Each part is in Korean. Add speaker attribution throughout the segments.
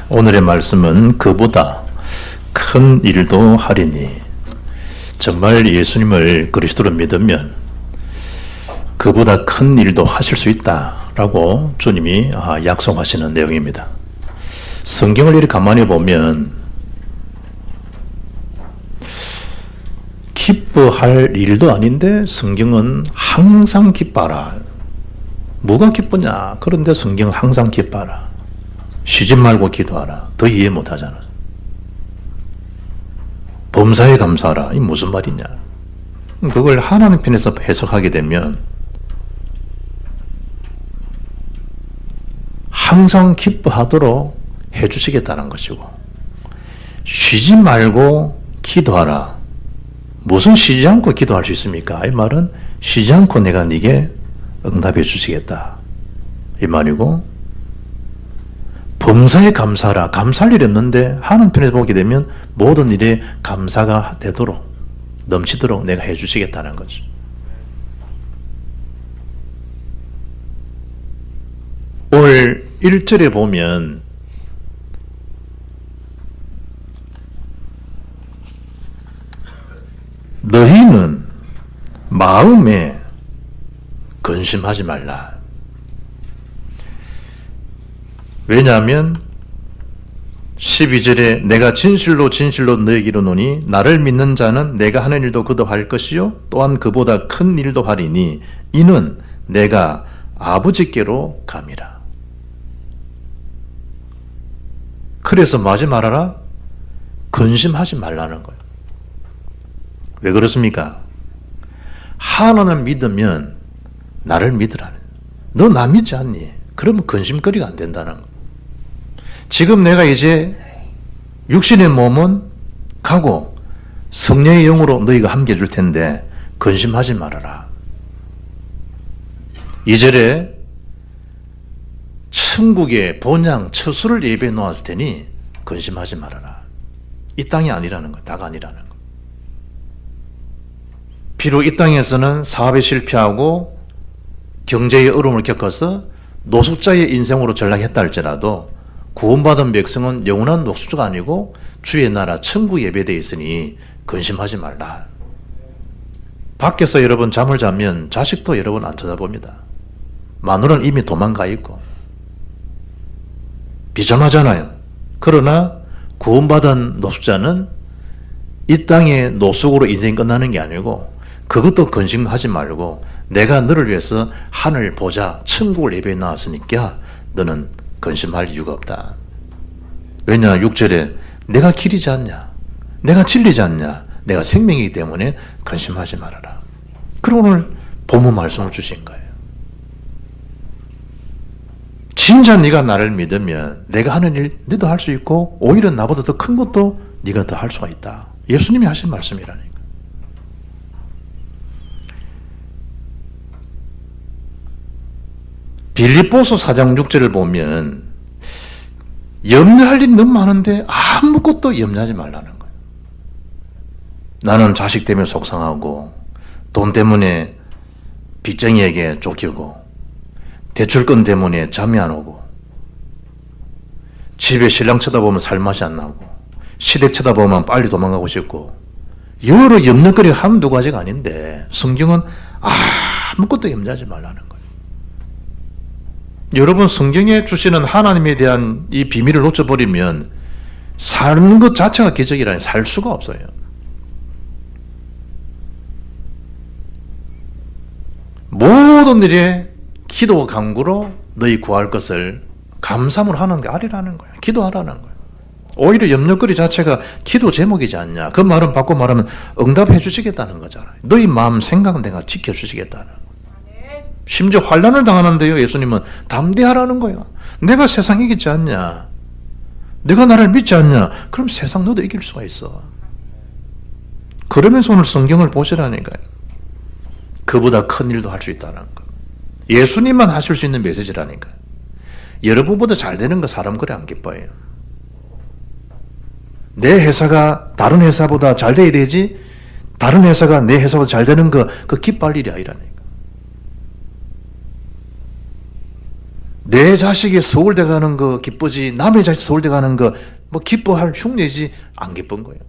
Speaker 1: 오늘의 말씀은 그보다 큰 일도 하리니. 정말 예수님을 그리스도로 믿으면 그보다 큰 일도 하실 수 있다라고 주님이 약속하시는 내용입니다. 성경을 이렇게 가만히 보면 기뻐할 일도 아닌데 성경은 항상 기뻐하라. 뭐가 기쁘냐? 그런데 성경은 항상 기뻐하라. 쉬지 말고 기도하라. 더 이해 못하잖아. 범사에 감사하라. 이 무슨 말이냐? 그걸 하나님 편에서 해석하게 되면 항상 기뻐하도록 해주시겠다는 것이고, 쉬지 말고 기도하라. 무슨 쉬지 않고 기도할 수 있습니까? 이 말은 쉬지 않고 내가 네게 응답해 주시겠다 이 말이고, 범사에 감사하라. 감사할 일이 없는데 하나님 편에서 보게 되면 모든 일에 감사가 되도록 넘치도록 내가 해 주시겠다는 거죠. 오늘 1절에 보면 너희는 마음에 근심하지 말라. 왜냐하면 12절에 내가 진실로 진실로 너에게 이르노니 나를 믿는 자는 내가 하는 일도 그도 할 것이요 또한 그보다 큰 일도 하리니 이는 내가 아버지께로 감이라. 그래서 뭐 하지 말아라? 근심하지 말라는 거예요. 왜 그렇습니까? 하나님을 믿으면 나를 믿으라는. 너 나 믿지 않니? 그러면 근심거리가 안 된다는 거예요. 지금 내가 이제 육신의 몸은 가고 성령의 영으로 너희가 함께 해줄 텐데 근심하지 말아라. 2절에 천국의 본향 처수를 예배해 놓았을 테니 근심하지 말아라. 이 땅이 아니라는 거예요. 다가 아니라는 거예요. 비록 이 땅에서는 사업에 실패하고 경제의 어려움을 겪어서 노숙자의 인생으로 전락했다 할지라도 구원받은 백성은 영원한 노숙자가 아니고 주의 나라 천국 예배되어 있으니 근심하지 말라. 밖에서 여러분 잠을 자면 자식도 여러분 안 쳐다봅니다. 마누라는 이미 도망가 있고 비참하잖아요. 그러나 구원받은 노숙자는 이 땅의 노숙으로 인생이 끝나는 게 아니고 그것도 근심하지 말고 내가 너를 위해서 하늘 보자 천국을 예배해 놨으니까 너는 근심할 이유가 없다. 왜냐 6절에 내가 길이지 않냐, 내가 진리지 않냐, 내가 생명이기 때문에 근심하지 말아라. 그리고 오늘 본문 말씀을 주신 거예요. 진짜 네가 나를 믿으면 내가 하는 일 너도 할 수 있고 오히려 나보다 더 큰 것도 네가 더 할 수가 있다. 예수님이 하신 말씀이라니까. 빌립보서 4장 6절을 보면 염려할 일이 너무 많은데 아무것도 염려하지 말라는 거예요. 나는 자식 때문에 속상하고 돈 때문에 빚쟁이에게 쫓기고 대출권 때문에 잠이 안 오고 집에 신랑 쳐다보면 살맛이 안 나고 시댁 쳐다보면 빨리 도망가고 싶고 여러 염려거리가 한두 가지가 아닌데 성경은 아무것도 염려하지 말라는 거예요. 여러분 성경에 주시는 하나님에 대한 이 비밀을 놓쳐버리면 사는 것 자체가 기적이라니 살 수가 없어요. 모든 일에 기도 간구로 너희 구할 것을 감사함으로 하는 게 아니라는 거예요. 기도하라는 거예요. 오히려 염려거리 자체가 기도 제목이지 않냐. 그 말은 바꿔 말하면 응답해 주시겠다는 거잖아요. 너희 마음 생각은 내가 지켜주시겠다는 거예요. 심지어 환난을 당하는데요, 예수님은 담대하라는 거야. 내가 세상 이기지 않냐, 내가 나를 믿지 않냐, 그럼 세상 너도 이길 수가 있어. 그러면서 오늘 성경을 보시라니까요. 그보다 큰 일도 할 수 있다는 거. 예수님만 하실 수 있는 메시지라니까요. 여러분보다 잘 되는 거 사람 그래 안 기뻐해요. 내 회사가 다른 회사보다 잘 돼야 되지, 다른 회사가 내 회사보다 잘 되는 거, 그 기뻐할 일이 아니라니까. 내 자식이 서울대 가는 거 기쁘지 남의 자식 서울대 가는 거 뭐 기뻐할 흉내지 안 기쁜 거예요.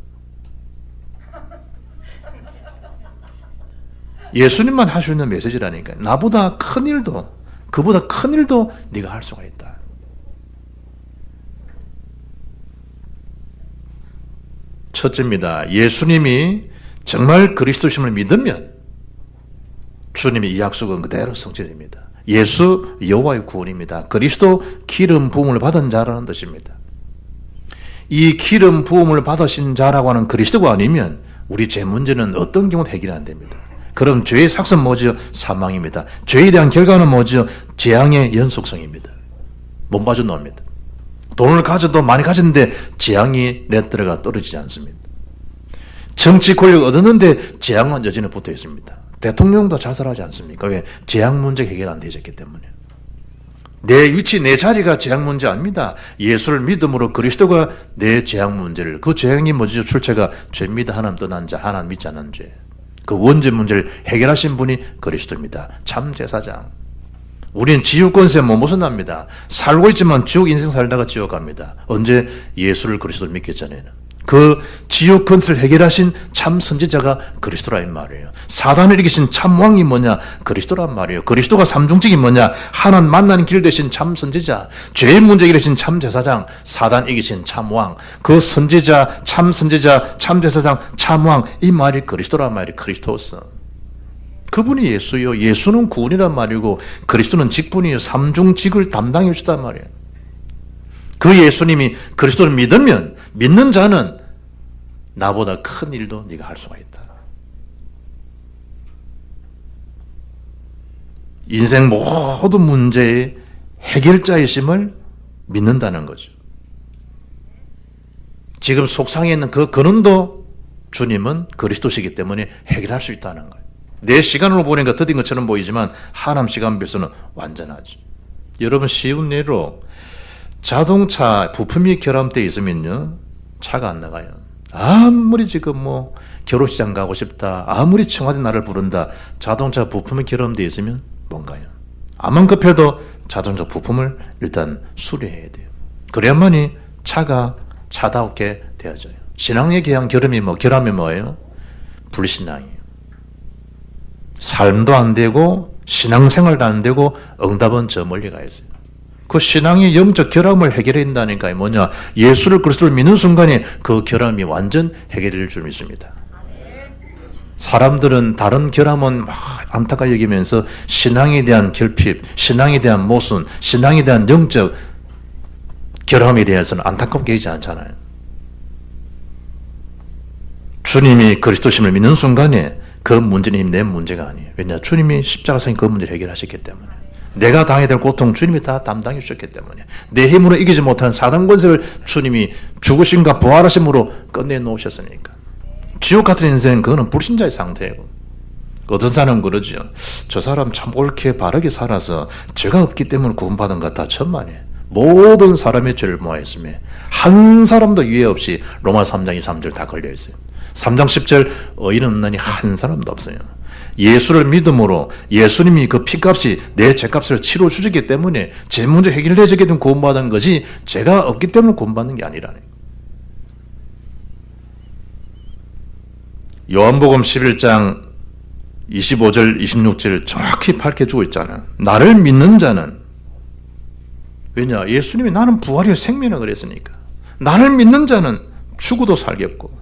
Speaker 1: 예수님만 할 수 있는 메시지라니까요. 나보다 큰 일도 그보다 큰 일도 네가 할 수가 있다. 첫째입니다. 예수님이 정말 그리스도심을 믿으면 주님의 이 약속은 그대로 성취됩니다. 예수 여호와의 구원입니다. 그리스도 기름 부음을 받은 자라는 뜻입니다. 이 기름 부음을 받으신 자라고 하는 그리스도가 아니면 우리 죄 문제는 어떤 경우도 해결이 안 됩니다. 그럼 죄의 삭은 뭐죠? 사망입니다. 죄에 대한 결과는 뭐죠? 재앙의 연속성입니다. 못 빠져나옵니다. 돈을 가져도 많이 가졌는데 재앙이 레터가 떨어지지 않습니다. 정치 권력을 얻었는데 재앙은 여전히 붙어 있습니다. 대통령도 자살하지 않습니까? 왜? 재앙 문제 해결 안 되셨기 때문에. 내 위치, 내 자리가 재앙 문제 아닙니다. 예수를 믿음으로 그리스도가 내 재앙 문제를, 그 재앙이 뭐죠? 출처가 죄입니다. 하나님 떠난 자, 하나님 믿지 않는 죄. 그 원죄 문제를 해결하신 분이 그리스도입니다. 참 제사장. 우리는 지옥 권세 못 벗어납니다. 살고 있지만 지옥 인생 살다가 지옥 갑니다. 언제? 예수를 그리스도를 믿기 전에는. 그 지옥 권세를 해결하신 참 선지자가 그리스도라 이 말이에요. 사단을 이기신 참 왕이 뭐냐? 그리스도란 말이에요. 그리스도가 삼중직이 뭐냐? 하나님 만나는 길 되신 참 선지자, 죄의 문제 해결하신 참 제사장, 사단 이기신 참 왕. 그 선지자, 참 제사장, 참 왕. 이 말이 그리스도란 말이 그리스도스. 그분이 예수요. 예수는 구원이란 말이고 그리스도는 직분이요. 삼중직을 담당해 주단 말이에요. 그 예수님이 그리스도를 믿으면 믿는 자는 나보다 큰 일도 네가 할 수가 있다. 인생 모든 문제의 해결자이심을 믿는다는 거죠. 지금 속상해 있는 그 근원도 주님은 그리스도시기 때문에 해결할 수 있다는 거예요. 내 시간으로 보니까 더딘 것처럼 보이지만 하나님 시간별로는 완전하죠. 여러분 쉬운 예로 자동차 부품이 결함되어 있으면요 차가 안 나가요. 아무리 지금 뭐 결혼시장 가고 싶다, 아무리 청와대 나를 부른다, 자동차 부품이 결함되어 있으면 뭔가요? 암만 급해도 자동차 부품을 일단 수리해야 돼요. 그래야만이 차가 차다우게 되어져요. 신앙에 대한 결함이 뭐예요? 불신앙이에요. 삶도 안 되고 신앙생활도 안 되고 응답은 저 멀리 가 있어요. 그 신앙의 영적 결함을 해결해야 된다니까요. 뭐냐? 예수를 그리스도를 믿는 순간에 그 결함이 완전 해결될 줄 믿습니다. 사람들은 다른 결함은 막 안타깝게 여기면서 신앙에 대한 결핍, 신앙에 대한 모순, 신앙에 대한 영적 결함에 대해서는 안타깝게 여기지 않잖아요. 주님이 그리스도심을 믿는 순간에 그 문제는 내 문제가 아니에요. 왜냐? 주님이 십자가상에 그 문제를 해결하셨기 때문에. 내가 당해야 될 고통 주님이 다 담당해 주셨기 때문에. 내 힘으로 이기지 못한 사단 권세를 주님이 죽으심과 부활하심으로 끝내놓으셨으니까. 지옥 같은 인생, 그거는 불신자의 상태예요. 어떤 사람은 그러죠. 저 사람 참 옳게 바르게 살아서 죄가 없기 때문에 구원받은 것 같다. 천만에. 모든 사람의 죄를 모아있으며 한 사람도 유해 없이 로마 3장 23절 다 걸려있어요. 3장 10절 의인 없나니 한 사람도 없어요. 예수를 믿음으로 예수님이 그 피값이 내 죄값을 치러 주셨기 때문에 제 문제 해결되게 된 구원받은 것이 죄가 없기 때문에 구원받는 게 아니라네. 요한복음 11장 25절 26절 정확히 밝혀주고 있잖아요. 나를 믿는 자는, 왜냐? 예수님이 나는 부활이요 생명이라 그랬으니까. 나를 믿는 자는 죽어도 살겠고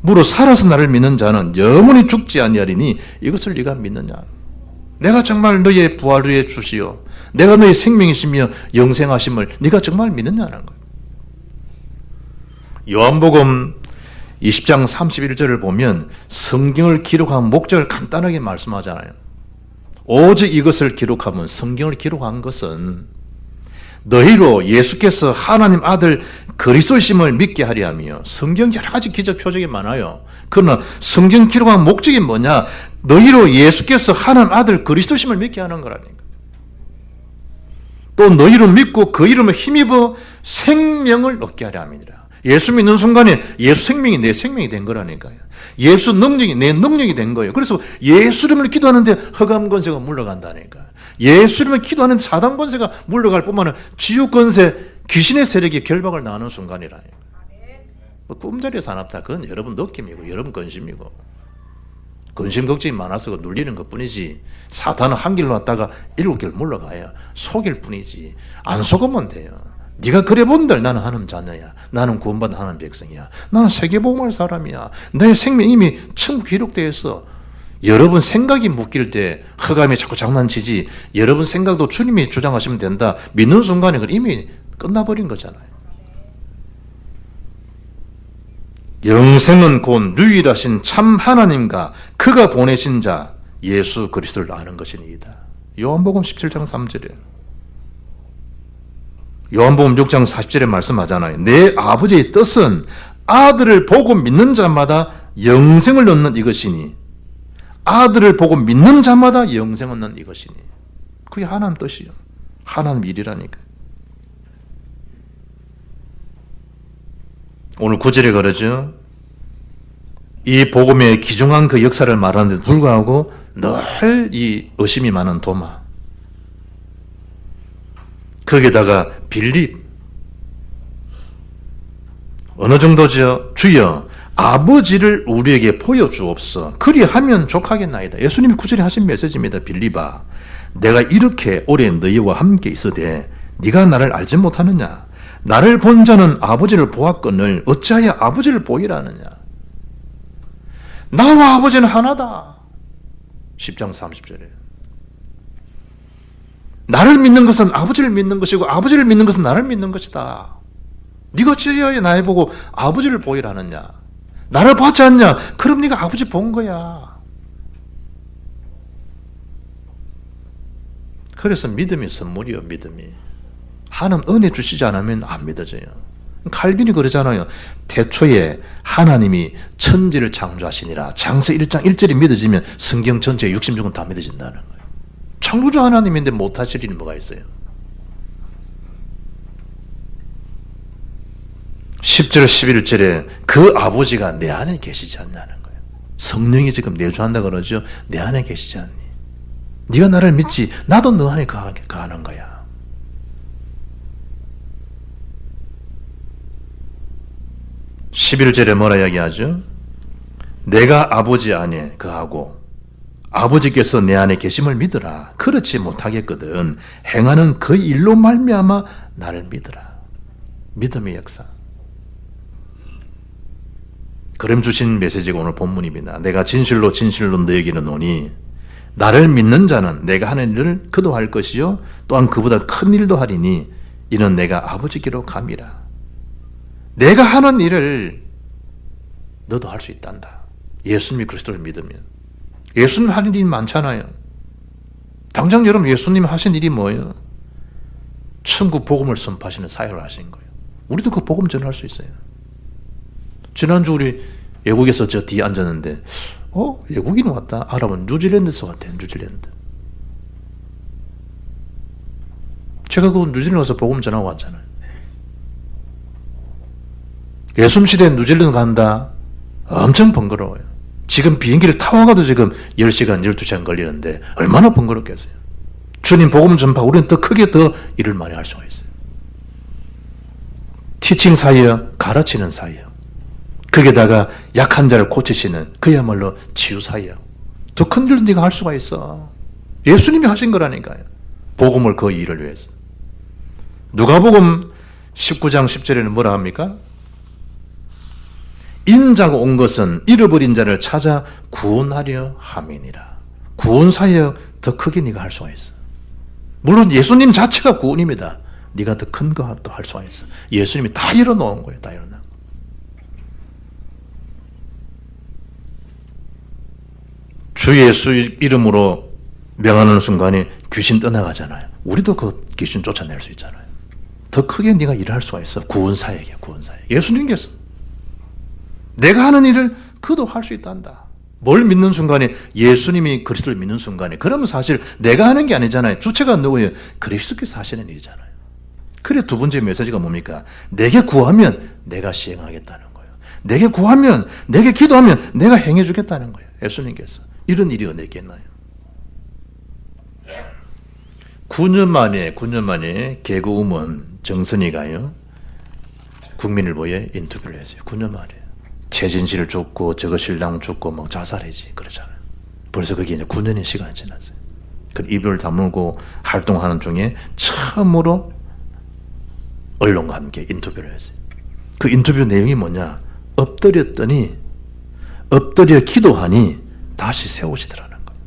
Speaker 1: 무릇 살아서 나를 믿는 자는 영원히 죽지 아니하리니 이것을 네가 믿느냐? 내가 정말 너의 부활의 주시요 내가 너의 생명이시며 영생하심을 네가 정말 믿느냐는 거예요. 요한복음 20장 31절을 보면 성경을 기록한 목적을 간단하게 말씀하잖아요. 오직 이것을 기록하면, 성경을 기록한 것은 너희로 예수께서 하나님 아들 그리스도심을 믿게 하려 하며, 성경 여러 가지 기적 표적이 많아요. 그러나 성경 기록한 목적이 뭐냐? 너희로 예수께서 하나님 아들 그리스도심을 믿게 하는 거라니까. 또 너희로 믿고 그 이름을 힘입어 생명을 얻게 하려 함이니라. 예수 믿는 순간에 예수 생명이 내 생명이 된 거라니까요. 예수 능력이 내 능력이 된 거예요. 그래서 예수 이름을 기도하는데 흑암 권세가 물러간다니까. 예수님을 기도하는 사단 권세가 물러갈 뿐만 아니라 지옥 권세, 귀신의 세력이 결박을 나누는 순간이라. 뭐 꿈자리에 사납다. 그건 여러분 느낌이고 여러분 근심이고. 근심 걱정이 많아서 눌리는 것뿐이지 사탄은 한 길로 왔다가 7길 물러가야 속일 뿐이지. 안 속으면 돼요. 네가 그래 본들 나는 하나님 자녀야. 나는 구원받은 하나님 백성이야. 나는 세계복음할 사람이야. 내 생명 이미 천국 기록되어 있어. 여러분 생각이 묶일 때 흑암이 자꾸 장난치지 여러분 생각도 주님이 주장하시면 된다. 믿는 순간에 이미 끝나버린 거잖아요. 영생은 곧 유일하신 참 하나님과 그가 보내신 자 예수 그리스도를 아는 것이니이다. 요한복음 17장 3절에 요한복음 6장 40절에 말씀하잖아요. 내 아버지의 뜻은 아들을 보고 믿는 자마다 영생을 얻는 이것이니 아들을 보고 믿는 자마다 영생을 얻는 이것이니 그게 하나님 뜻이요. 하나님 일이라니까. 오늘 9절에 그러죠. 이 복음의 귀중한 그 역사를 말하는데도 불구하고 늘 이 의심이 많은 도마. 거기에다가 빌립. 어느 정도죠? 주여 아버지를 우리에게 보여주옵소. 그리하면 족하겠나이다. 예수님이 9절에 하신 메시지입니다. 빌립아, 내가 이렇게 오래 너희와 함께 있으되 네가 나를 알지 못하느냐? 나를 본 자는 아버지를 보았거늘 어찌하여 아버지를 보이라 하느냐? 나와 아버지는 하나다. 10장 30절에 나를 믿는 것은 아버지를 믿는 것이고 아버지를 믿는 것은 나를 믿는 것이다. 네가 어찌하여 나를 보고 아버지를 보이라 하느냐? 나를 봤지 않냐? 그럼 네가 아버지 본 거야. 그래서 믿음이 선물이요. 믿음이 하나님 은혜 주시지 않으면 안 믿어져요. 칼빈이 그러잖아요. 태초에 하나님이 천지를 창조하시니라. 창세 1장 1절이 믿어지면 성경 전체의 66은 다 믿어진다는 거예요. 창조주 하나님인데 못하실 일이 뭐가 있어요? 10절 11절에 그 아버지가 내 안에 계시지 않냐는 거예요. 성령이 지금 내주한다 그러죠. 내 안에 계시지 않니? 네가 나를 믿지 나도 너 안에 거하는 거야. 11절에 뭐라 이야기하죠? 내가 아버지 안에 거하고 아버지께서 내 안에 계심을 믿으라. 그렇지 못하겠거든 행하는 그 일로 말미암아 나를 믿으라. 믿음의 역사. 그럼 주신 메시지가 오늘 본문입니다. 내가 진실로 진실로 너에게는 오니 나를 믿는 자는 내가 하는 일을 그도 할 것이요 또한 그보다 큰 일도 하리니 이는 내가 아버지께로 감이라. 내가 하는 일을 너도 할 수 있단다. 예수님이 그리스도를 믿으면. 예수님 하는 일이 많잖아요. 당장 여러분 예수님 하신 일이 뭐예요? 천국 복음을 선포하시는 사역을 하신 거예요. 우리도 그 복음 전할 수 있어요. 지난주 우리 외국에서 저 뒤에 앉았는데 외국인 왔다. 알아보면 뉴질랜드에서 왔대요. 뉴질랜드. 제가 그 뉴질랜드 가서 복음 전하고 왔잖아요. 예수님 시대에 뉴질랜드 간다. 엄청 번거로워요. 지금 비행기를 타고 가도 지금 10시간, 12시간 걸리는데 얼마나 번거롭겠어요. 주님 복음 전파 우리는 더 크게 더 일을 많이 할 수가 있어요. 티칭 사역, 가르치는 사역. 거기에다가 약한 자를 고치시는 그야말로 치유 사역. 더 큰 일도 네가 할 수가 있어. 예수님이 하신 거라니까요. 복음을 그 일을 위해서. 누가복음 19장 10절에는 뭐라 합니까? 인자가 온 것은 잃어버린 자를 찾아 구원하려 함이니라. 구원 사역 더 크게 네가 할 수가 있어. 물론 예수님 자체가 구원입니다. 네가 더 큰 것도 할 수가 있어. 예수님이 다 열어놓은 거예요. 다 열어놓은 거. 주 예수 이름으로 명하는 순간에 귀신 떠나가잖아요. 우리도 그 귀신 쫓아낼 수 있잖아요. 더 크게 네가 일을 할 수가 있어. 구원 사역이야. 구원 사역. 예수님께서 내가 하는 일을 그도 할 수 있단다. 뭘 믿는 순간에 예수님이 그리스도를 믿는 순간에 그러면 사실 내가 하는 게 아니잖아요. 주체가 누구예요? 그리스도께서 하시는 일이잖아요. 그래 두 번째 메시지가 뭡니까? 내게 구하면 내가 시행하겠다는 거예요. 내게 구하면 내게 기도하면 내가 행해 주겠다는 거예요. 예수님께서. 이런 일이 어디 있겠나요? 9년 만에 개그우먼 정선이가요, 국민일보에 인터뷰를 했어요. 9년 만에. 최진실 죽고, 저거 신랑 죽고, 뭐 자살했지. 그러잖아요. 벌써 그게 이제 9년의 시간이 지났어요. 그 입을 다물고 활동하는 중에 처음으로 언론과 함께 인터뷰를 했어요. 그 인터뷰 내용이 뭐냐? 엎드려 기도하니 다시 세우시더라는 거예요.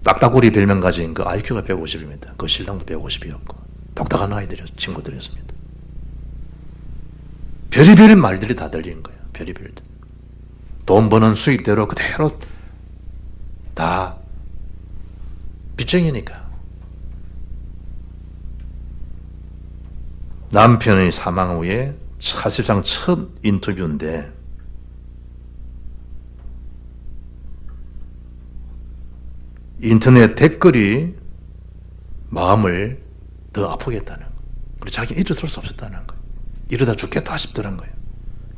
Speaker 1: 딱따구리 별명 가진 그 IQ가 150입니다. 그 신랑도 150이었고 똑똑한 아이들이 친구들이었습니다. 별의별 말들이 다 들리는 거예요. 별의별. 돈 버는 수익대로 그대로 다 빚쟁이니까. 남편의 사망 후에 사실상 첫 인터뷰인데 인터넷 댓글이 마음을 더 아프게 했다는 거예요. 그리고 자기는 일어설 수 없었다는 거예요. 이러다 죽겠다 싶더란 거예요.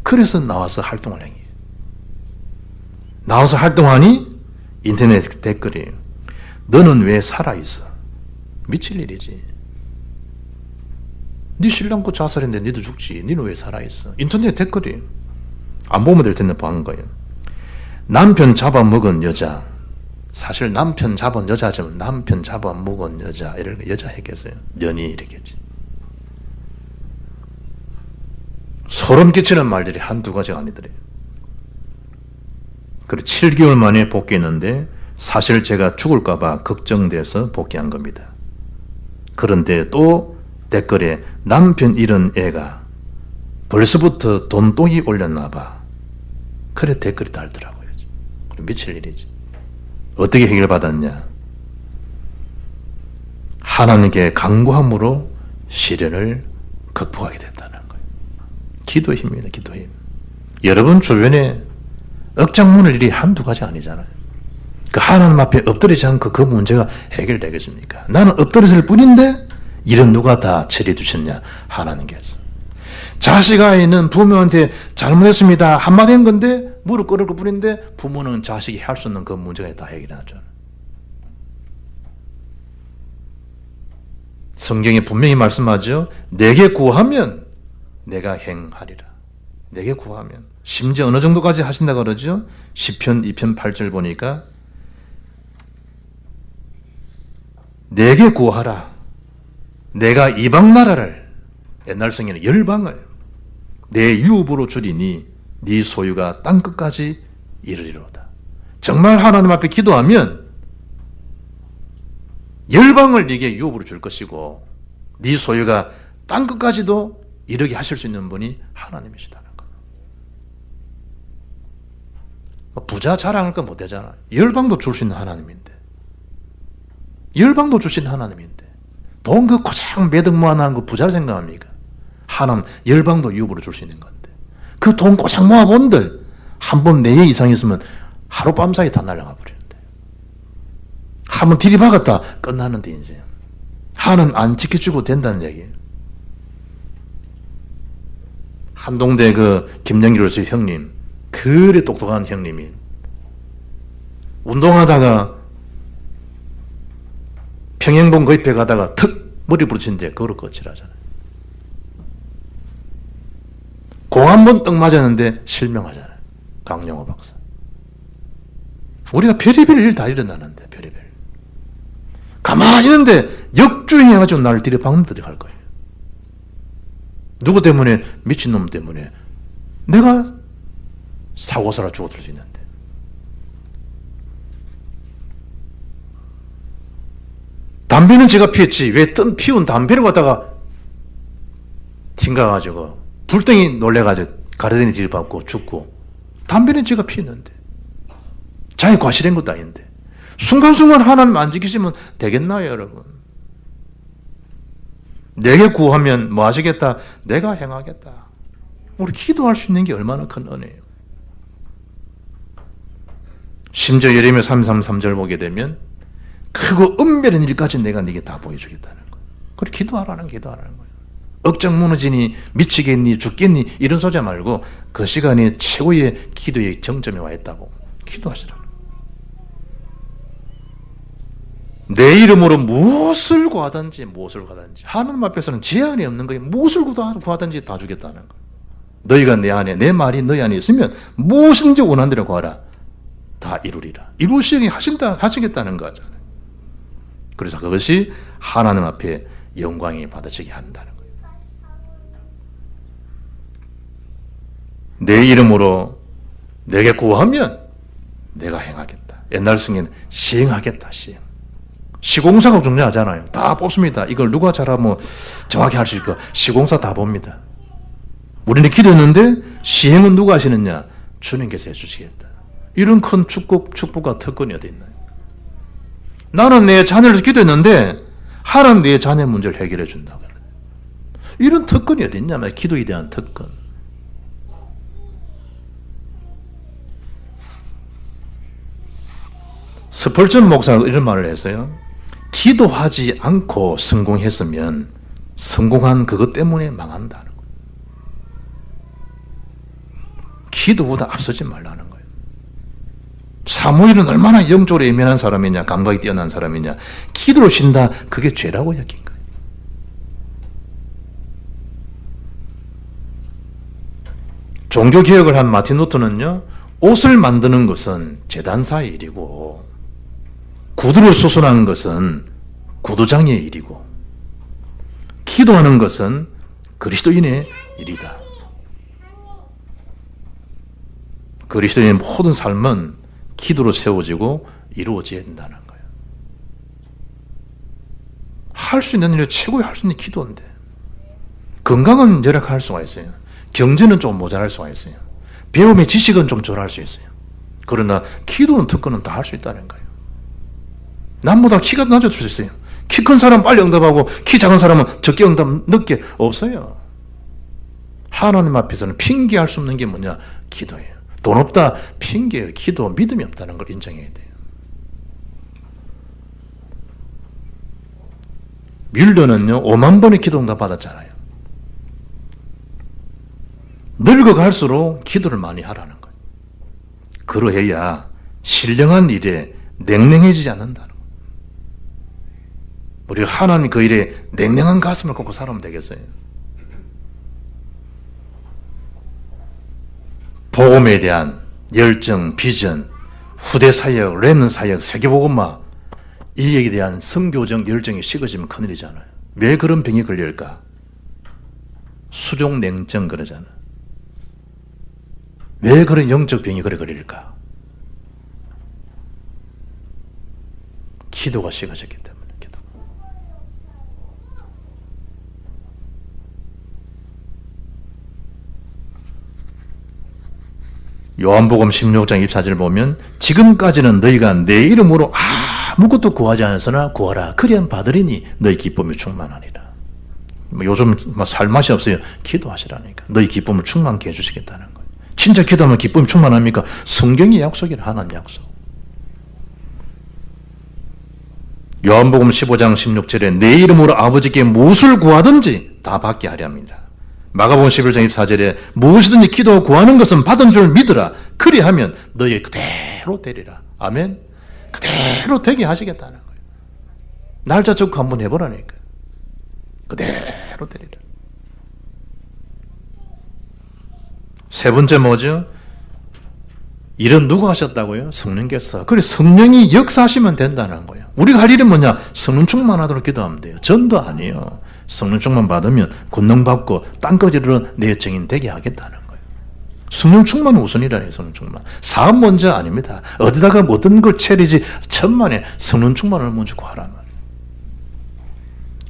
Speaker 1: 그래서 나와서 활동을 한 거예요. 나와서 활동하니 인터넷 댓글이 너는 왜 살아있어? 미칠 일이지. 네 신랑 그 자살했는데 니도 죽지. 니는 왜 살아있어? 인터넷 댓글이. 안 보면 될 텐데 본 거예요. 남편 잡아먹은 여자. 사실 남편 잡은 여자지만 남편 잡아먹은 여자. 이렇게 여자 했겠어요. 년이 이렇게 했지. 소름 끼치는 말들이 한두 가지가 아니더래요. 그리고 7개월 만에 복귀했는데 사실 제가 죽을까봐 걱정돼서 복귀한 겁니다. 그런데 또 댓글에 남편 잃은 애가 벌써부터 돈독이 올렸나봐. 그래 댓글이 달더라고요. 미칠 일이지. 어떻게 해결받았냐? 하나님께 간구함으로 시련을 극복하게 됐다는 거예요. 기도의 힘입니다. 기도의 힘. 여러분 주변에 억장무는 일이 한두 가지 아니잖아요. 그 하나님 앞에 엎드리지 않고 그 문제가 해결되겠습니까? 나는 엎드렸을 뿐인데 이런 누가 다 처리해 주셨냐? 하나님께서. 자식 아이는 부모한테 잘못했습니다 한마디 한 건데 무릎 꿇을 것 뿐인데 부모는 자식이 할 수 없는 그 문제가 다 해결하죠. 성경에 분명히 말씀하죠. 내게 구하면 내가 행하리라. 내게 구하면. 심지어 어느 정도까지 하신다 그러죠? 시편 2편 8절 보니까 내게 구하라. 내가 이방 나라를, 옛날 성경에는 열방을 내 유업으로 주리니 네 소유가 땅끝까지 이르리로다. 정말 하나님 앞에 기도하면 열방을 네게 유업으로 줄 것이고 네 소유가 땅끝까지도 이르게 하실 수 있는 분이 하나님이시다는 거예요. 부자 자랑할 건 못되잖아. 열방도 줄 수 있는 하나님인데, 열방도 주신 하나님인데 돈 그 고장 매덕 모아놓은 거 부자를 생각합니까? 하나님 열방도 유업으로 줄 수 있는 건데 그 돈 고장 모아본들 한 번 4회 이상 있으면 하룻밤 사이 다 날아가 버리는데, 한 번 들이박았다 끝나는데 인생. 하나님 안 지켜주고 된다는 얘기예요. 한동대 그 김영길 교수 형님, 그래 똑똑한 형님이 운동하다가 평행봉 거입해 가다가 턱 머리 부러진데 그거로 거칠하잖아요. 공 한 번 떡 맞았는데 실명하잖아요. 강영호 박사. 우리가 별의별 일 다 일어나는데 별의별. 가만히 있는데 역주행해가지고 나를 들이박는 데들 갈 거예요. 누구 때문에? 미친놈 때문에 내가 사고사라 죽어들 수 있는데. 담배는 제가 피웠지 왜 피운 담배를 갖다가 튕가가지고 불덩이 놀래가지고 가르더니 들이박고 죽고. 담배는 제가 피웠는데 자기 과실한 것도 아닌데 순간순간 하나님 안 지키시면 되겠나요 여러분? 내게 구하면 뭐 하시겠다? 내가 행하겠다. 우리 기도할 수 있는 게 얼마나 큰 은혜예요. 심지어 예레미야 33절 보게 되면 크고 은밀한 일까지 내가 네게 다 보여주겠다는 거예요. 그래 기도하라는 거예요. 억장 무너지니 미치겠니 죽겠니 이런 소리 말고 그 시간에 최고의 기도의 정점에 와 있다고 기도하시라는 거예요. 내 이름으로 무엇을 구하든지 하나님 앞에서는 제한이 없는 거예요. 무엇을 구하든지 다 주겠다는 거예요. 너희가 내 안에, 내 말이 너희 안에 있으면 무엇인지 원하는 대로 구하라. 다 이루리라. 이루시게 하시겠다는 거잖아요. 그래서 그것이 하나님 앞에 영광이 받아지게 한다는 거예요. 내 이름으로 내게 구하면 내가 행하겠다. 옛날 성경은 시행하겠다. 시공사가 중요하잖아요. 다 뽑습니다. 이걸 누가 잘하면 정확히 할 수 있고 시공사 다 봅니다. 우리는 기도했는데 시행은 누가 하시느냐? 주님께서 해주시겠다. 이런 큰 축복과 특권이 어디 있나요? 나는 내 자녀를 기도했는데 하나님 내 자녀 문제를 해결해 준다고. 이런 특권이 어디 있냐면 기도에 대한 특권. 스펄전 목사가 이런 말을 했어요. 기도하지 않고 성공했으면 성공한 그것 때문에 망한다는 거예요. 기도보다 앞서지 말라는 거예요. 사무엘은 얼마나 영적으로 예민한 사람이냐, 감각이 뛰어난 사람이냐. 기도를 쉰다, 그게 죄라고 여긴 거예요. 종교개혁을 한 마틴 루터는요, 옷을 만드는 것은 제단사의 일이고 구두를 수선하는 것은 구두장의 일이고 기도하는 것은 그리스도인의 일이다. 그리스도인의 모든 삶은 기도로 세워지고 이루어져야 된다는 거예요. 할 수 있는 일이 최고의 할 수 있는 기도인데 건강은 열악할 수가 있어요. 경제는 좀 모자랄 수가 있어요. 배움의 지식은 좀 저할 수 있어요. 그러나 기도는 특권은 다 할 수 있다는 거예요. 남보다 키가 낮아질 수 있어요. 키 큰 사람은 빨리 응답하고 키 작은 사람은 적게 응답 늦게 없어요. 하나님 앞에서는 핑계할 수 없는 게 뭐냐? 기도예요. 돈 없다 핑계예요. 기도 믿음이 없다는 걸 인정해야 돼요. 뮬러는요 5만 번의 기도 응답 받았잖아요. 늙어갈수록 기도를 많이 하라는 거예요. 그러해야 신령한 일에 냉랭해지지 않는다는 거예요. 우리가 하나님 그 일에 냉랭한 가슴을 걷고 살아면 되겠어요. 복음에 대한 열정, 비전, 후대 사역, 렘넌트 사역, 세계복음화 이 얘기에 대한 선교적 열정이 식어지면 큰일이잖아요. 왜 그런 병이 걸릴까? 수족냉증 그러잖아요. 왜 그런 영적 병이 그래 걸릴까? 기도가 식어졌기 때문에. 요한복음 16장 24절을 보면 지금까지는 너희가 내 이름으로 아무것도 구하지 않았으나 구하라. 그리하면 받으리니 너희 기쁨이 충만하니라. 요즘 살맛이 없어요. 기도하시라니까. 너희 기쁨을 충만케 해주시겠다는 거예요. 진짜 기도하면 기쁨이 충만합니까? 성경의 약속이라. 하나님 약속. 요한복음 15장 16절에 내 이름으로 아버지께 무엇을 구하든지 다 받게 하려 합니다. 마가복음 11장 24절에 무엇이든지 기도 구하는 것은 받은 줄 믿으라. 그리하면 너희 그대로 되리라. 아멘. 그대로 되게 하시겠다는 거예요. 날짜 적고 한번 해보라니까. 그대로 되리라. 세 번째 뭐죠? 일은 누가 하셨다고요? 성령께서. 그래 성령이 역사하시면 된다는 거예요. 우리가 할 일은 뭐냐? 성령 충만하도록 기도하면 돼요. 전도 아니에요. 성령 충만 받으면 권능 받고 땅거지로 내 증인 되게 하겠다는 거예요. 성령 충만은 우선이라네요. 성령 충만. 사업 먼저 아닙니다. 어디다가 어떤 걸 채리지 천만에 성령 충만을 먼저 구하란 말이에요.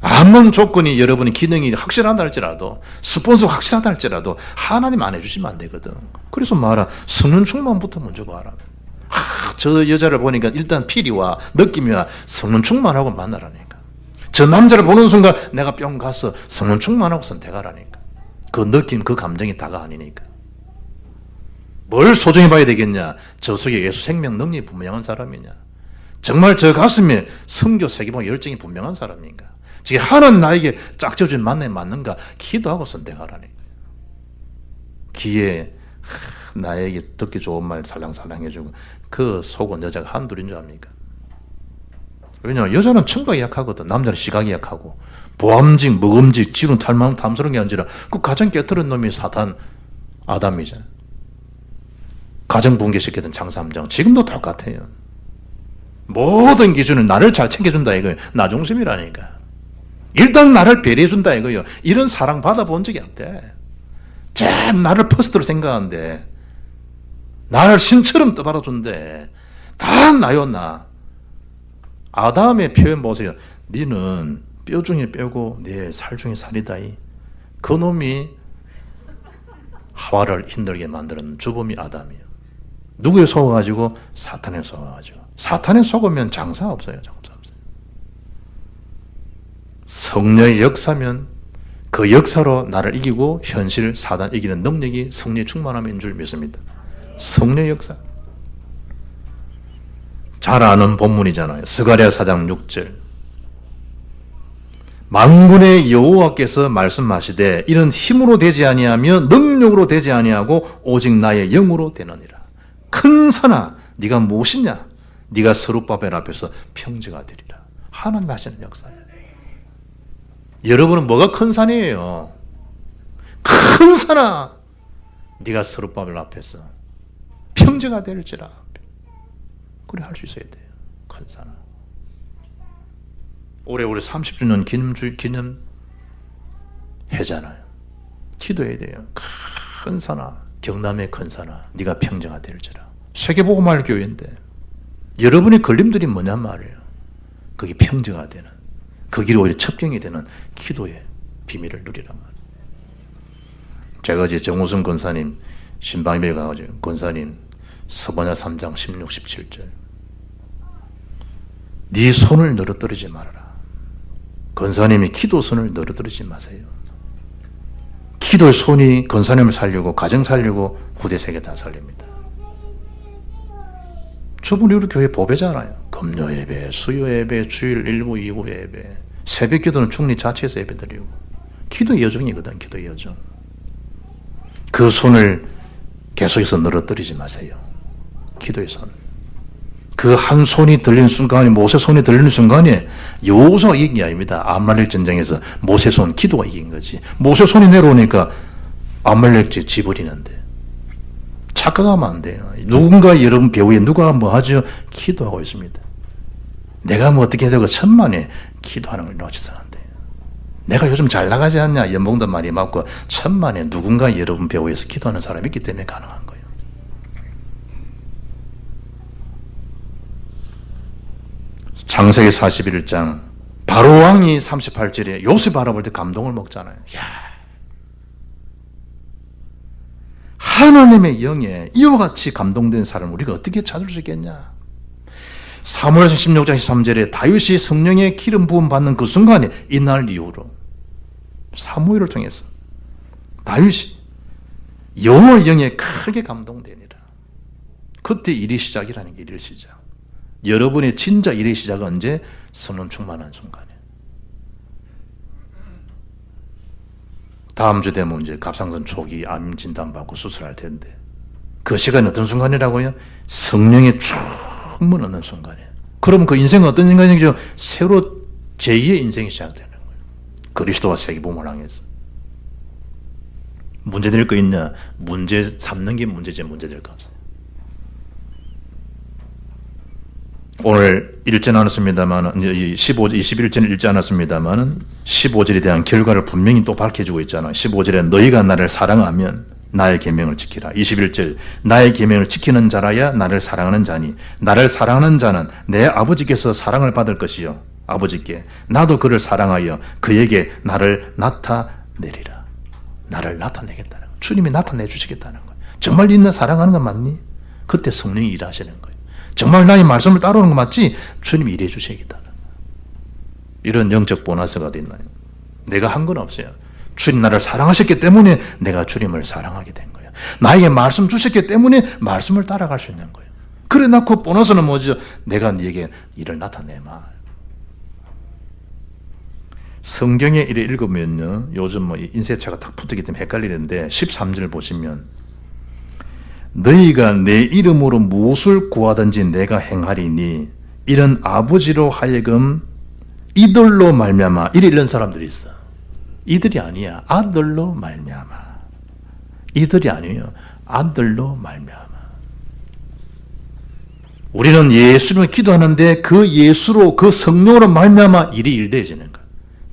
Speaker 1: 아무런 조건이 여러분의 기능이 확실하다 할지라도 스폰서가 확실하다 할지라도 하나님 안 해주시면 안 되거든. 그래서 말하 성령 충만부터 먼저 구하라. 저 여자를 보니까 일단 필이와 느낌이와 성령 충만하고 만나라니까. 저 남자를 보는 순간 내가 뿅 가서 성령 충만하고 선택하라니까. 그 느낌, 그 감정이 다가 아니니까. 뭘 소중히 봐야 되겠냐? 저 속에 예수 생명 능력이 분명한 사람이냐? 정말 저 가슴에 성교 세계보다 열정이 분명한 사람인가? 지금 하나님 나에게 짝져준 만남이 맞는가? 기도하고 선택하라니까. 귀에 나에게 듣기 좋은 말 살랑살랑 해주고 그 속은 여자가 한둘인 줄 압니까? 왜냐, 여자는 청각이 약하거든. 남자는 시각이 약하고. 보암직, 먹음직, 지룬, 탐스러운 게 아니라 그 가정 깨뜨린 놈이 사탄 아담이잖아. 가정 붕괴시키던 장사함장. 지금도 똑같아요. 모든 기준은 나를 잘 챙겨준다 이거예요. 나 중심이라니까. 일단 나를 배려해준다 이거예요. 이런 사랑 받아본 적이 없대. 참 나를 퍼스트로 생각하는데 나를 신처럼 떠받아준대. 다 나요 나. 아담의 표현 보세요. 니는 뼈 중에 뼈고 내 살 중에 살이다. 그 놈이 하와를 힘들게 만드는 주범이 아담이에요. 누구에 속아가지고? 사탄에 속아가지고. 사탄에 속으면 장사 없어요. 장사 없어요. 성령의 역사면 그 역사로 나를 이기고 현실 사단 이기는 능력이 성령의 충만함인 줄 믿습니다. 성령의 역사. 잘 아는 본문이잖아요. 스가랴 4장 6절. 만군의 여호와께서 말씀하시되 이는 힘으로 되지 아니하며 능력으로 되지 아니하고 오직 나의 영으로 되느니라. 큰 산아 네가 무엇이냐? 네가 스룹바벨 앞에서 평지가 되리라. 하나님 하시는 역사예요. 여러분은 뭐가 큰 산이에요? 큰 산아 네가 스룹바벨 앞에서 평지가 될지라. 그래 할 수 있어야 돼요. 큰 산아. 올해 우리 30주년 기념 해잖아요. 기도해야 돼요. 큰 산아, 경남의 큰 산아, 네가 평정가 될지라. 세계복음할 교회인데 여러분의 걸림돌이 뭐냔 말이에요. 그게 평정가 되는, 그 길이 오히려 첩경이 되는 기도의 비밀을 누리란 말이에요. 제가 이제 정우승 권사님 신방임에 가가지고 권사님 서번야 3장 16, 17절 네 손을 늘어뜨리지 말아라. 권사님이 기도 손을 늘어뜨리지 마세요. 기도의 손이 권사님을 살리고 가정 살리고 후대 세계 다 살립니다. 저분이 우리 교회 보배잖아요. 금요 예배, 수요 예배, 주일 1부, 2부 예배, 새벽 기도는 중리 자체에서 예배 드리고 기도의 여정이거든. 기도의 여정. 그 손을 계속해서 늘어뜨리지 마세요. 기도의 손. 그 한 손이 들리는 순간이 모세 손이 들리는 순간에 여호수아가 이긴 게 아닙니다. 아말렉 전쟁에서 모세 손 기도가 이긴 거지. 모세 손이 내려오니까 아말렉 지버리는데 착각하면 안 돼요. 누군가 여러분 배후에 누가 뭐 하죠? 기도하고 있습니다. 내가 뭐 어떻게 되고 천만에 기도하는 걸 놓치서는 안 돼요. 내가 요즘 잘 나가지 않냐? 연봉도 많이 받고 천만에 누군가 여러분 배후에서 기도하는 사람이 있기 때문에 가능한 거예요. 창세기 41장 바로왕이 38절에 요셉 바라볼 때 감동을 먹잖아요. 야, 하나님의 영에 이와 같이 감동된 사람을 우리가 어떻게 찾을 수 있겠냐. 사무엘상 16장 13절에 다윗이 성령의 기름 부음 받는 그 순간에 이날 이후로 사무엘을 통해서 다윗이 여호와의 영에 크게 감동되니라. 그때 일이 시작이라는 게 일의 시작. 여러분의 진짜 일의 시작은 언제? 성령 충만한 순간이에요. 다음 주 되면 이제 갑상선 초기 암 진단받고 수술할 텐데 그 시간이 어떤 순간이라고요? 성령의 충만 얻는 순간이에요. 그러면 그 인생은 어떤 인간이죠? 새로 제2의 인생이 시작되는 거예요. 그리스도와 세계복음을 향해서. 문제될 거 있냐? 문제 삼는 게 문제지 문제될 거 없어요. 오늘 읽지 않았습니다만 21절은 읽지 않았습니다만 15절에 대한 결과를 분명히 또 밝혀주고 있잖아요. 15절에 너희가 나를 사랑하면 나의 계명을 지키라. 21절 나의 계명을 지키는 자라야 나를 사랑하는 자니 나를 사랑하는 자는 내 아버지께서 사랑을 받을 것이요 아버지께 나도 그를 사랑하여 그에게 나를 나타내리라. 나를 나타내겠다는 거예요. 주님이 나타내 주시겠다는 거예요. 정말 네 사랑하는 거 맞니? 그때 성령이 일하시는 거예요. 정말 나의 말씀을 따르는 거 맞지? 주님이 일해 주시겠다는 거예요. 이런 영적 보너스가 어딨나요? 내가 한 건 없어요. 주님 나를 사랑하셨기 때문에 내가 주님을 사랑하게 된 거예요. 나에게 말씀 주셨기 때문에 말씀을 따라갈 수 있는 거예요. 그래 놓고 보너스는 뭐죠? 내가 네게 일을 나타내마. 성경에 이래 읽으면요, 요즘 뭐 인쇄차가 딱 붙었기 때문에 헷갈리는데 13절 보시면 너희가 내 이름으로 무엇을 구하든지 내가 행하리니 이런 아버지로 하여금 이들로 말미암아 이런 사람들이 있어. 이들이 아니야. 아들로 말미암아. 이들이 아니에요. 아들로 말미암아. 우리는 예수를 기도하는데 그 예수로 그 성령으로 말미암아 일이 일대해지는 거야.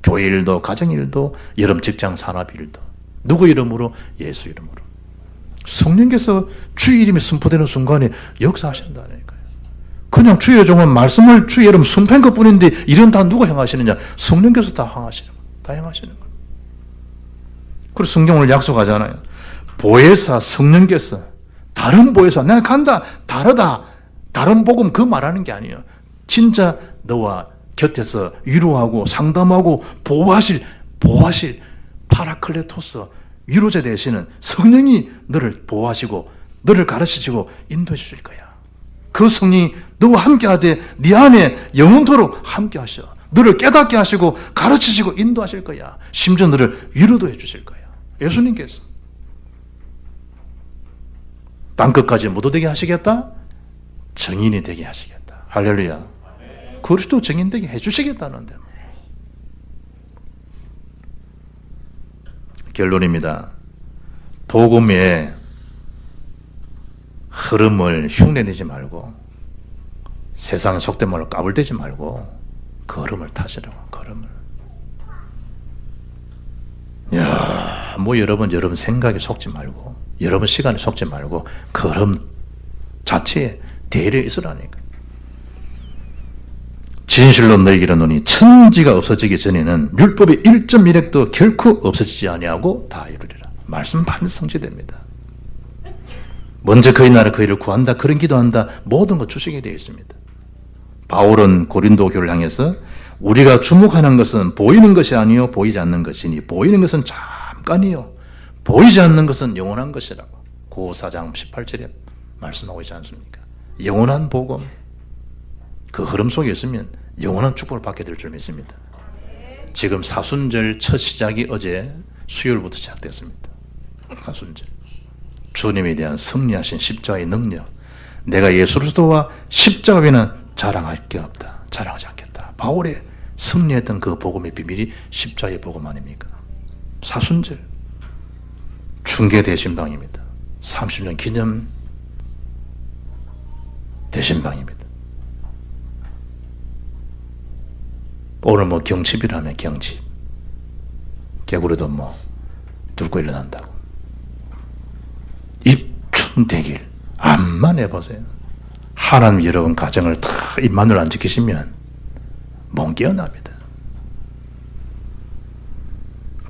Speaker 1: 교회 일도 가정 일도 여러분 직장 산업 일도 누구 이름으로? 예수 이름으로. 성령께서 주의 이름이 선포되는 순간에 역사하신다니까요. 그냥 주의 종은 말씀을 주의 이름 선포한 것뿐인데 이런 다 누가 행하시느냐? 성령께서 다 행하시는 거예요. 다 행하시는 거예요. 그래서 성경을 약속하잖아요. 보혜사 성령께서 다른 보혜사 내가 간다 다르다 다른 복음 그 말하는 게 아니에요. 진짜 너와 곁에서 위로하고 상담하고 보호하실 파라클레토스 위로자 되시는 성령이 너를 보호하시고 너를 가르치시고 인도해 주실 거야. 그 성령이 너와 함께하되 네 안에 영원토록 함께하셔. 너를 깨닫게 하시고 가르치시고 인도하실 거야. 심지어 너를 위로도 해 주실 거야. 예수님께서 땅끝까지 못 오게 하시겠다? 정인이 되게 하시겠다. 할렐루야. 그리스도 정인 되게 해주시겠다는데. 결론입니다. 복음의 흐름을 흉내내지 말고 세상의 속된 말로 까불대지 말고 그 흐름을 타시라고. 그 흐름을. 야, 여러분 생각에 속지 말고 여러분 시간에 속지 말고 그 흐름 자체에 대리에 있으라니까. 진실로 너희에게 이르노니 천지가 없어지기 전에는 율법의 1.1획도 결코 없어지지 아니하고 다 이루리라. 말씀 반드시 성취됩니다. 먼저 그의 나라 그의를 구한다. 그런 기도한다. 모든 것 주시게 되어 있습니다. 바울은 고린도 교를 향해서 우리가 주목하는 것은 보이는 것이 아니요 보이지 않는 것이니 보이는 것은 잠깐이요 보이지 않는 것은 영원한 것이라고 고사장 18절에 말씀하고 있지 않습니까? 영원한 복음 그 흐름 속에 있으면 영원한 축복을 받게 될 줄 믿습니다. 지금 사순절 첫 시작이 어제 수요일부터 시작됐습니다. 사순절 주님에 대한 승리하신 십자가의 능력 내가 예수 그리스도와 십자가 외에는 자랑할 게 없다. 자랑하지 않겠다. 바울의 승리했던 그 복음의 비밀이 십자가의 복음 아닙니까? 사순절 중계 대신방입니다. 30년 기념 대신방입니다. 오늘 경칩이라면 경칩. 개구리도 뚫고 일어난다고. 입춘대길. 암만 해보세요. 하나님 여러분 가정을 다 입만을 안 지키시면 못 깨어납니다.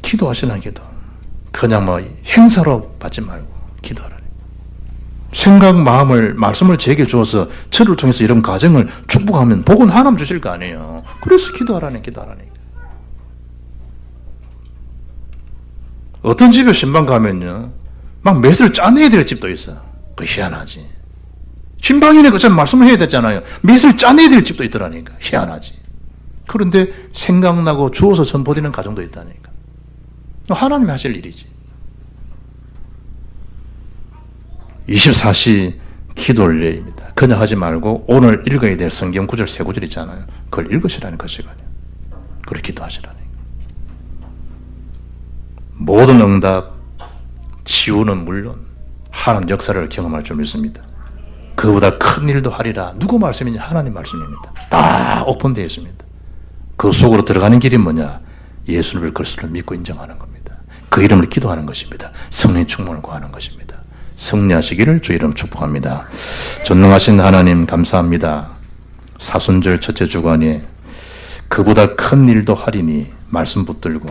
Speaker 1: 기도하시라는 기도. 그냥 행사로 받지 말고 기도하라니. 생각, 마음을, 말씀을 제게 주어서 저를 통해서 이런 가정을 축복하면 복은 하나님 주실 거 아니에요. 그래서 기도하라니. 어떤 집에 신방 가면요. 막 매수를 짜내야 될 집도 있어. 그 희한하지. 신방이니까 전 말씀을 해야 되잖아요. 매수를 짜내야 될 집도 있더라니까. 희한하지. 그런데 생각나고 주어서 선포되는 가정도 있다니까. 하나님이 하실 일이지. 24시 기도 올레입니다. 그냥 하지 말고 오늘 읽어야 될 성경 구절 세 구절 있잖아요. 그걸 읽으시라는 그 시간이에요. 그걸 기도하시라는 거예요. 모든 응답, 치유는 물론 하나님 역사를 경험할 줄 믿습니다. 그보다 큰 일도 하리라. 누구 말씀이냐? 하나님 말씀입니다. 다 오픈되어 있습니다. 그 속으로 들어가는 길이 뭐냐? 예수를 그리스도를 믿고 인정하는 겁니다. 그 이름을 기도하는 것입니다. 성령 충만을 구하는 것입니다. 승리하시기를 주 이름 축복합니다. 전능하신 하나님 감사합니다. 사순절 첫째 주간에 그보다 큰 일도 하리니 말씀 붙들고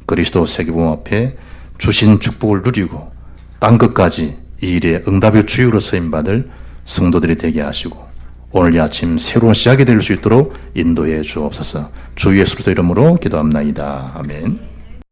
Speaker 1: 그리스도 세계복음 앞에 주신 축복을 누리고 땅끝까지 이 일에 응답의 주유로 쓰임받을 성도들이 되게 하시고 오늘 이 아침 새로운 시작이 될 수 있도록 인도해 주옵소서. 주 예수 그리스도 이름으로 기도합나이다. 아멘.